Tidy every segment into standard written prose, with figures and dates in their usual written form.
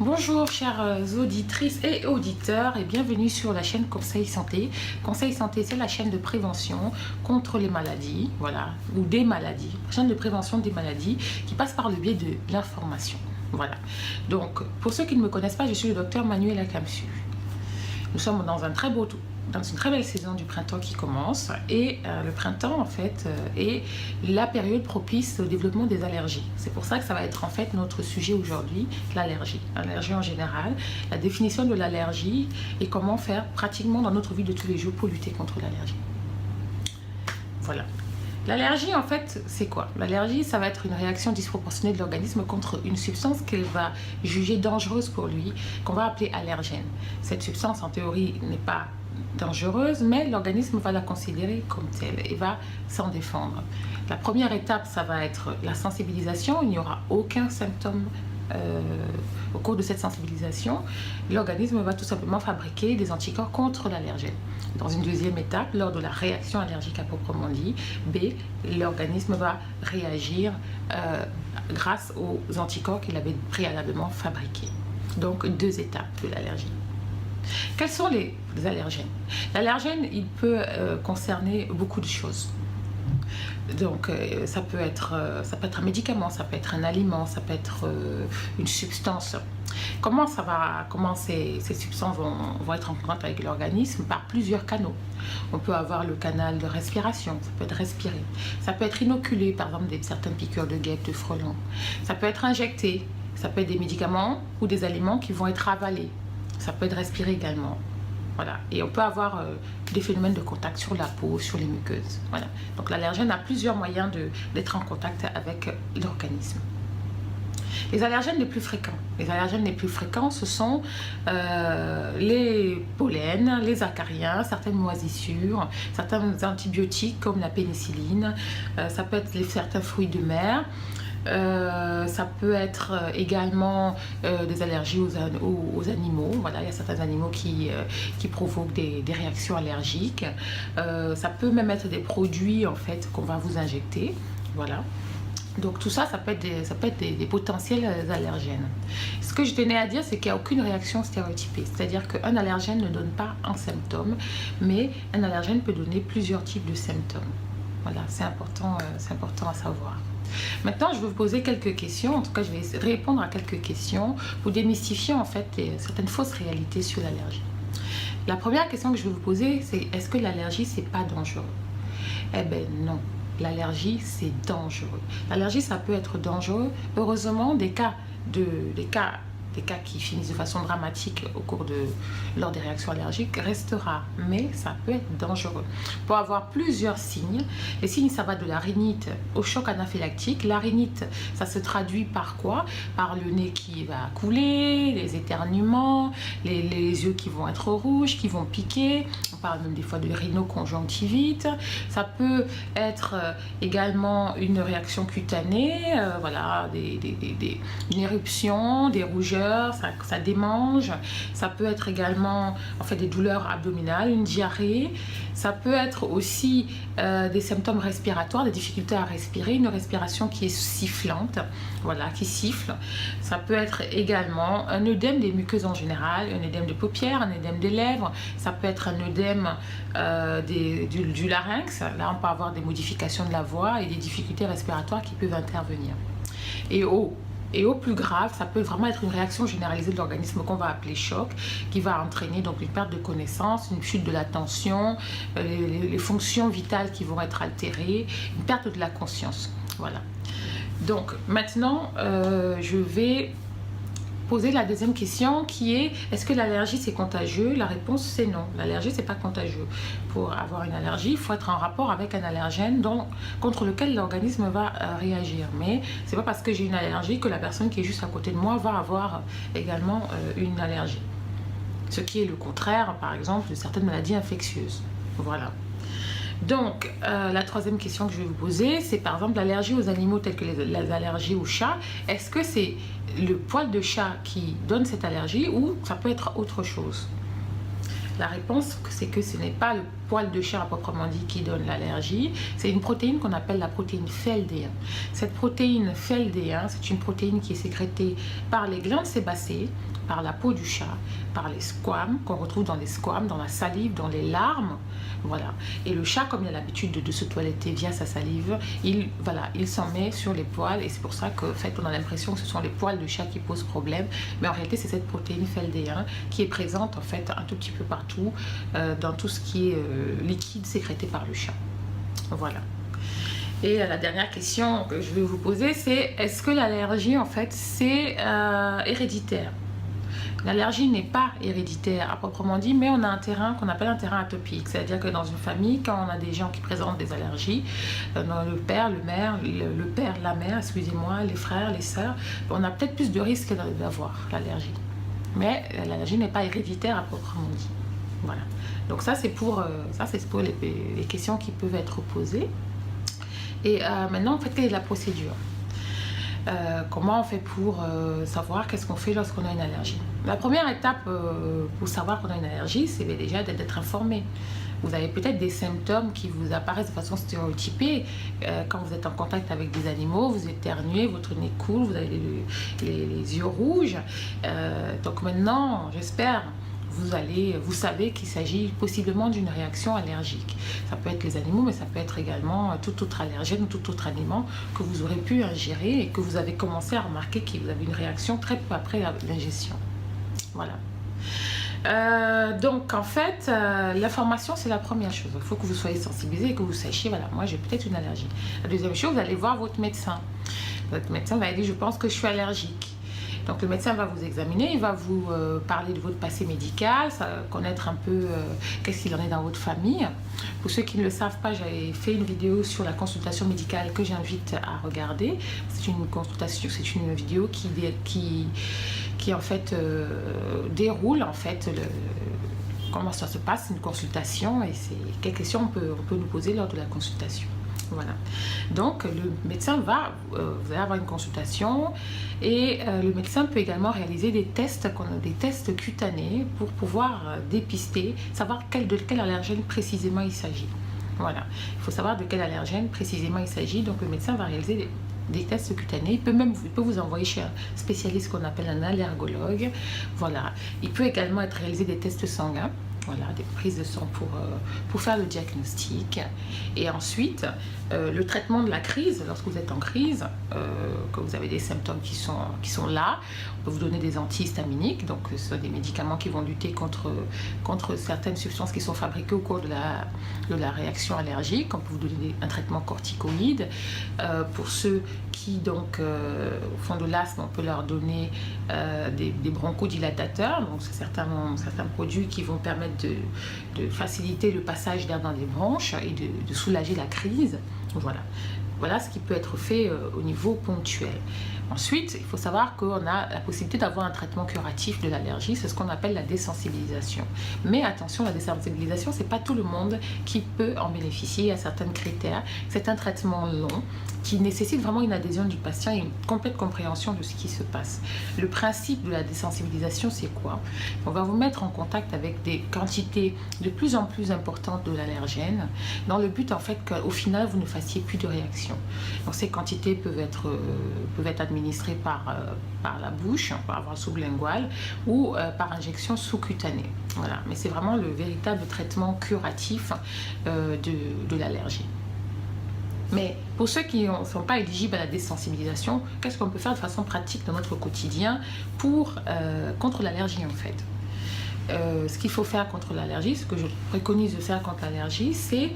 Bonjour chères auditrices et auditeurs et bienvenue sur la chaîne Conseil Santé. Conseil Santé, c'est la chaîne de prévention contre les maladies, voilà, ou des maladies, la chaîne de prévention des maladies qui passe par le biais de l'information. Voilà. Donc, pour ceux qui ne me connaissent pas, je suis le docteur Manuel Akamsu. Nous sommes dans une très belle saison du printemps qui commence et le printemps en fait est la période propice au développement des allergies. C'est pour ça que ça va être en fait notre sujet aujourd'hui, l'allergie. L'allergie en général, la définition de l'allergie et comment faire pratiquement dans notre vie de tous les jours pour lutter contre l'allergie. Voilà. L'allergie, en fait, c'est quoi? L'allergie, ça va être une réaction disproportionnée de l'organisme contre une substance qu'il va juger dangereuse pour lui, qu'on va appeler allergène. Cette substance, en théorie, n'est pas dangereuse, mais l'organisme va la considérer comme telle et va s'en défendre. La première étape, ça va être la sensibilisation. Il n'y aura aucun symptôme au cours de cette sensibilisation. L'organisme va tout simplement fabriquer des anticorps contre l'allergène. Dans une deuxième étape, lors de la réaction allergique à proprement dit, l'organisme va réagir grâce aux anticorps qu'il avait préalablement fabriqués. Donc, deux étapes de l'allergie. Quels sont les allergènes? L'allergène, il peut concerner beaucoup de choses. Donc, ça peut être un médicament, ça peut être un aliment, ça peut être une substance. Comment ces substances vont être en contact avec l'organisme? Par plusieurs canaux. On peut avoir le canal de respiration, ça peut être respiré. Ça peut être inoculé, par exemple, certaines piqûres de guêpes, de frelons. Ça peut être injecté, ça peut être des médicaments ou des aliments qui vont être avalés. Ça peut être respiré également. Voilà. Et on peut avoir des phénomènes de contact sur la peau, sur les muqueuses. Voilà. Donc l'allergène a plusieurs moyens d'être en contact avec l'organisme. Les allergènes les plus fréquents, ce sont les pollens, les acariens, certaines moisissures, certains antibiotiques comme la pénicilline, ça peut être certains fruits de mer. Ça peut être également des allergies aux animaux. Voilà, il y a certains animaux qui provoquent des réactions allergiques. Ça peut même être des produits en fait qu'on va vous injecter. Voilà. Donc tout ça, ça peut être des potentiels allergènes. Ce que je tenais à dire, c'est qu'il n'y a aucune réaction stéréotypée. C'est-à-dire qu'un allergène ne donne pas un symptôme, mais un allergène peut donner plusieurs types de symptômes. Voilà, c'est important à savoir. Maintenant, je vais vous poser quelques questions. En tout cas, je vais répondre à quelques questions pour démystifier en fait certaines fausses réalités sur l'allergie. La première question que je vais vous poser, c'est est-ce que l'allergie, c'est pas dangereux? Eh bien non, l'allergie, c'est dangereux. L'allergie, ça peut être dangereux. Heureusement, des cas qui finissent de façon dramatique lors des réactions allergiques restent rares, mais ça peut être dangereux. Pour avoir plusieurs signes, les signes, ça va de la rhinite au choc anaphylactique. La rhinite, ça se traduit par quoi? Par le nez qui va couler, les éternuements, les yeux qui vont être rouges, qui vont piquer. On parle même des fois de rhinoconjonctivite. Ça peut être également une réaction cutanée, voilà, une éruption, des rougeurs, ça démange. Ça peut être également en fait des douleurs abdominales, une diarrhée. Ça peut être aussi des symptômes respiratoires, des difficultés à respirer, une respiration qui est sifflante, voilà, qui siffle. Ça peut être également un œdème des muqueuses en général, un œdème de paupières, un œdème des lèvres. Ça peut être un œdème du larynx. Là, on peut avoir des modifications de la voix et des difficultés respiratoires qui peuvent intervenir. Et au plus grave, ça peut vraiment être une réaction généralisée de l'organisme qu'on va appeler choc, qui va entraîner donc une perte de connaissance, une chute de l'attention, les fonctions vitales qui vont être altérées, une perte de la conscience. Voilà. Donc maintenant, je vais poser la deuxième question qui est est-ce que l'allergie c'est contagieux? La réponse c'est non, l'allergie c'est pas contagieux. Pour avoir une allergie, il faut être en rapport avec un allergène contre lequel l'organisme va réagir. Mais c'est pas parce que j'ai une allergie que la personne qui est juste à côté de moi va avoir également une allergie. Ce qui est le contraire, par exemple, de certaines maladies infectieuses. Voilà. Donc, la troisième question que je vais vous poser, c'est par exemple l'allergie aux animaux telles que les allergies aux chats. Est-ce que c'est le poil de chat qui donne cette allergie ou ça peut être autre chose? La réponse, c'est que ce n'est pas le poil de chat à proprement dit qui donne l'allergie, c'est une protéine qu'on appelle la protéine FeLD1. Cette protéine FeLD1, c'est une protéine qui est sécrétée par les glandes sébacées, par la peau du chat, par les squames, qu'on retrouve dans les squames, dans la salive, dans les larmes. Voilà. Et le chat, comme il a l'habitude de se toiletter via sa salive, il s'en met sur les poils, et c'est pour ça qu'en fait, on a l'impression que ce sont les poils de chat qui posent problème, mais en réalité, c'est cette protéine FeLD1 qui est présente en fait un tout petit peu partout dans tout ce qui est liquide sécrété par le chat. Voilà. Et la dernière question que je vais vous poser, c'est est-ce que l'allergie, en fait, c'est héréditaire? L'allergie n'est pas héréditaire à proprement dit, mais on a un terrain qu'on appelle un terrain atopique. C'est-à-dire que dans une famille, quand on a des gens qui présentent des allergies, le père, la mère, excusez-moi, les frères, les sœurs, on a peut-être plus de risques d'avoir l'allergie. Mais l'allergie n'est pas héréditaire à proprement dit. Voilà. Donc ça, c'est pour les questions qui peuvent être posées. Et maintenant, en fait, quelle est la procédure? Comment on fait pour savoir qu'est-ce qu'on fait lorsqu'on a une allergie? La première étape pour savoir qu'on a une allergie, c'est déjà d'être informé. Vous avez peut-être des symptômes qui vous apparaissent de façon stéréotypée. Quand vous êtes en contact avec des animaux, vous éternuez, votre nez coule, vous avez les yeux rouges. Donc maintenant, j'espère, vous savez qu'il s'agit possiblement d'une réaction allergique. Ça peut être les animaux, mais ça peut être également tout autre allergène ou tout autre aliment que vous aurez pu ingérer et que vous avez commencé à remarquer que vous avez une réaction très peu après l'ingestion. Voilà. Donc en fait, l'information c'est la première chose. Il faut que vous soyez sensibilisé et que vous sachiez, voilà, moi j'ai peut-être une allergie. La deuxième chose, vous allez voir votre médecin. Votre médecin va dire, je pense que je suis allergique. Donc le médecin va vous examiner, il va vous parler de votre passé médical, connaître un peu qu'est-ce qu'il en est dans votre famille. Pour ceux qui ne le savent pas, j'avais fait une vidéo sur la consultation médicale que j'invite à regarder. C'est une consultation, c'est une vidéo qui en fait déroule en fait comment ça se passe, une consultation, et c'est quelles questions on peut nous poser lors de la consultation. Voilà. Donc le médecin vous allez avoir une consultation et le médecin peut également réaliser des tests cutanés pour pouvoir dépister, savoir de quel allergène précisément il s'agit. Voilà. Il faut savoir de quel allergène précisément il s'agit. Donc le médecin va réaliser des tests cutanés. Il peut vous envoyer chez un spécialiste qu'on appelle un allergologue. Voilà. Il peut également être réalisé des tests sanguins. Voilà, des prises de sang pour faire le diagnostic. Et ensuite, le traitement de la crise, lorsque vous êtes en crise, que vous avez des symptômes qui sont là, on peut vous donner des antihistaminiques, donc ce sont des médicaments qui vont lutter contre certaines substances qui sont fabriquées au cours de la réaction allergique. On peut vous donner un traitement corticoïde. Pour ceux qui donc font de l'asthme, on peut leur donner des bronchodilatateurs, donc c'est certains produits qui vont permettre de faciliter le passage d'air dans les bronches et de soulager la crise. Voilà ce qui peut être fait au niveau ponctuel. Ensuite, il faut savoir qu'on a la possibilité d'avoir un traitement curatif de l'allergie, c'est ce qu'on appelle la désensibilisation. Mais attention, la désensibilisation, c'est pas tout le monde qui peut en bénéficier, il y a certains critères. C'est un traitement long qui nécessite vraiment une adhésion du patient et une complète compréhension de ce qui se passe. Le principe de la désensibilisation, c'est quoi? On va vous mettre en contact avec des quantités de plus en plus importantes de l'allergène, dans le but en fait qu'au final, vous ne fassiez plus de réaction. Donc ces quantités peuvent être administrées par la bouche, par voie sous-linguale ou par injection sous-cutanée. Voilà. Mais c'est vraiment le véritable traitement curatif de l'allergie. Mais pour ceux qui ne sont pas éligibles à la désensibilisation, qu'est-ce qu'on peut faire de façon pratique dans notre quotidien contre l'allergie en fait? Ce qu'il faut faire contre l'allergie, ce que je préconise de faire contre l'allergie, c'est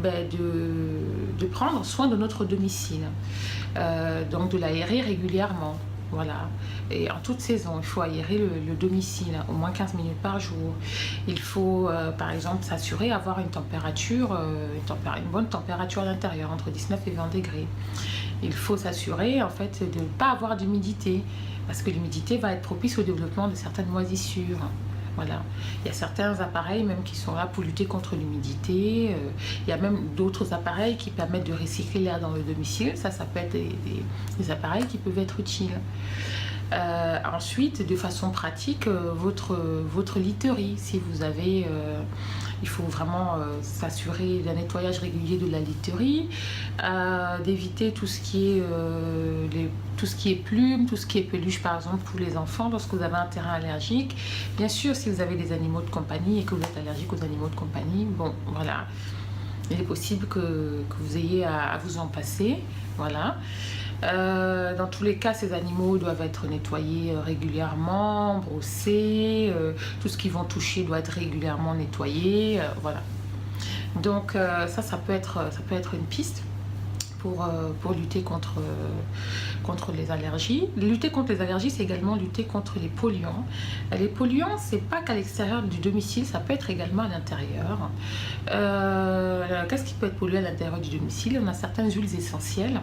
de prendre soin de notre domicile, donc de l'aérer régulièrement. Voilà. Et en toute saison, il faut aérer le domicile au moins 15 minutes par jour. Il faut, par exemple, s'assurer d'avoir une bonne température à l'intérieur, entre 19 et 20 degrés. Il faut s'assurer, en fait, de ne pas avoir d'humidité, parce que l'humidité va être propice au développement de certaines moisissures. Voilà. Il y a certains appareils même qui sont là pour lutter contre l'humidité. Il y a même d'autres appareils qui permettent de recycler l'air dans le domicile. Ça peut être des appareils qui peuvent être utiles. Ensuite, de façon pratique, votre literie, si vous avez... il faut vraiment s'assurer d'un nettoyage régulier de la literie, d'éviter tout ce qui est plumes, tout ce qui est peluche par exemple pour les enfants lorsque vous avez un terrain allergique. Bien sûr, si vous avez des animaux de compagnie et que vous êtes allergique aux animaux de compagnie, bon voilà, il est possible que vous ayez à vous en passer. Voilà. Dans tous les cas, ces animaux doivent être nettoyés régulièrement, brossés, tout ce qu'ils vont toucher doit être régulièrement nettoyé, voilà. Donc ça peut être une piste pour lutter contre les allergies. Lutter contre les allergies, c'est également lutter contre les polluants. Les polluants, c'est pas qu'à l'extérieur du domicile, ça peut être également à l'intérieur. Qu'est-ce qui peut être pollué à l'intérieur du domicile? On a certaines huiles essentielles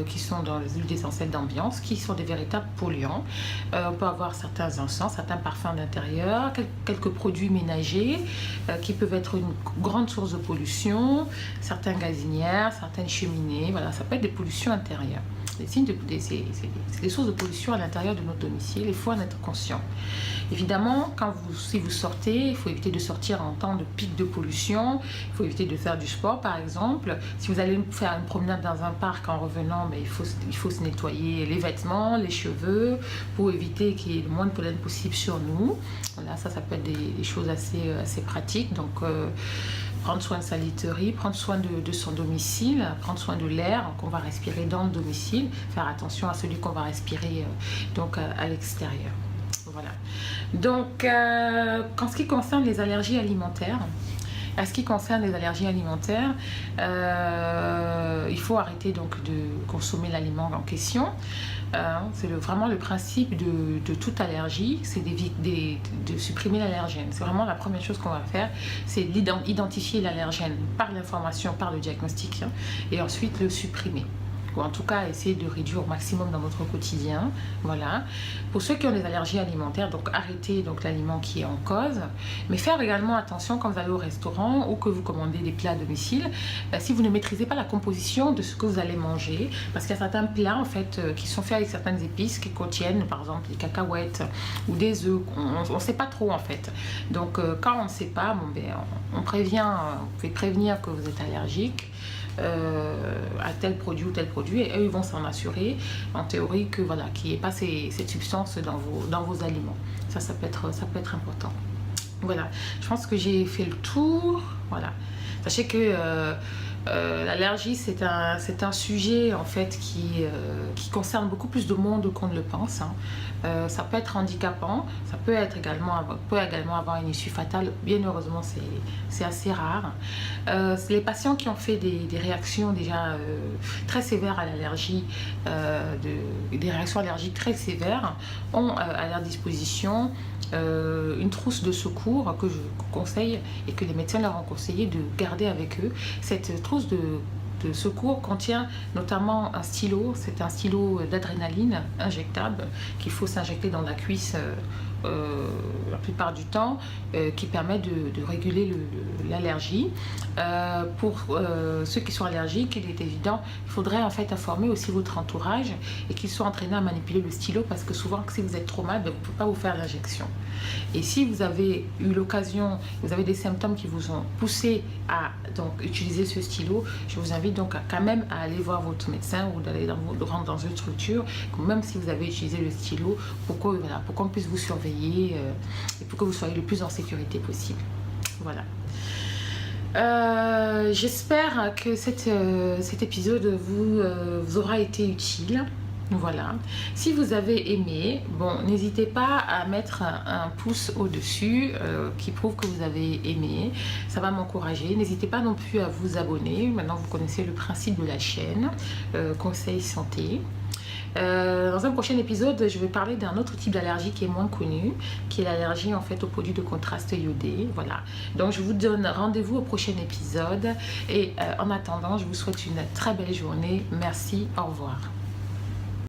qui sont dans les huiles essentielles d'ambiance, qui sont des véritables polluants. On peut avoir certains encens, certains parfums à l'intérieur, quelques produits ménagers qui peuvent être une grande source de pollution, certains gazinières, certaines cheminées, voilà, ça peut être des pollutions intérieures. C'est des sources de pollution à l'intérieur de notre domicile, il faut en être conscient. Évidemment, si vous sortez, il faut éviter de sortir en temps de pic de pollution, il faut éviter de faire du sport par exemple. Si vous allez faire une promenade dans un parc en revenant, il faut se nettoyer les vêtements, les cheveux, pour éviter qu'il y ait le moins de pollen possible sur nous. Voilà, ça peut être des choses assez pratiques. Donc, prendre soin de sa literie, prendre soin de son domicile, prendre soin de l'air qu'on va respirer dans le domicile, faire attention à celui qu'on va respirer donc à l'extérieur. Voilà. Donc, en ce qui concerne les allergies alimentaires, il faut arrêter donc de consommer l'aliment en question. C'est vraiment le principe de toute allergie, c'est de supprimer l'allergène. C'est vraiment la première chose qu'on va faire, c'est d'identifier l'allergène par l'information, par le diagnostic, et ensuite le supprimer. Ou en tout cas essayer de réduire au maximum dans notre quotidien. Voilà. Pour ceux qui ont des allergies alimentaires, donc arrêtez donc l'aliment qui est en cause, mais faire également attention quand vous allez au restaurant ou que vous commandez des plats à domicile, si vous ne maîtrisez pas la composition de ce que vous allez manger, parce qu'il y a certains plats en fait qui sont faits avec certaines épices qui contiennent par exemple des cacahuètes ou des œufs, on ne sait pas trop en fait. Donc quand on ne sait pas, on peut prévenir que vous êtes allergique à tel produit ou tel produit, et eux ils vont s'en assurer en théorie que voilà, qu'il n'y ait pas cette substance dans vos aliments. Ça peut être important. Voilà, je pense que j'ai fait le tour. Voilà, sachez que l'allergie c'est un sujet en fait qui concerne beaucoup plus de monde qu'on ne le pense. Ça peut être handicapant, ça peut également avoir une issue fatale. Bien heureusement c'est assez rare. Les patients qui ont fait des réactions déjà très sévères à l'allergie, des réactions allergiques très sévères, ont à leur disposition une trousse de secours que je conseille et que les médecins leur ont conseillé de garder avec eux. Cette trousse de secours contient notamment un stylo, c'est un stylo d'adrénaline injectable qu'il faut s'injecter dans la cuisse la plupart du temps, qui permet de réguler l'allergie. Pour ceux qui sont allergiques, il est évident, il faudrait en fait informer aussi votre entourage et qu'ils soient entraînés à manipuler le stylo, parce que souvent si vous êtes trop mal, vous ne pouvez pas vous faire l'injection. Et si vous avez eu l'occasion, vous avez des symptômes qui vous ont poussé à donc utiliser ce stylo, je vous invite donc quand même à aller voir votre médecin ou de rentrer dans une structure, même si vous avez utilisé le stylo, pour qu'on puisse vous surveiller et pour que vous soyez le plus en sécurité possible. Voilà. J'espère que cet épisode vous aura été utile. Voilà. Si vous avez aimé, n'hésitez pas à mettre un pouce au-dessus qui prouve que vous avez aimé. Ça va m'encourager. N'hésitez pas non plus à vous abonner. Maintenant, vous connaissez le principe de la chaîne Conseil Santé. Dans un prochain épisode, je vais parler d'un autre type d'allergie qui est moins connu, qui est l'allergie en fait aux produits de contraste iodé. Voilà. Donc je vous donne rendez-vous au prochain épisode et en attendant, je vous souhaite une très belle journée. Merci, au revoir.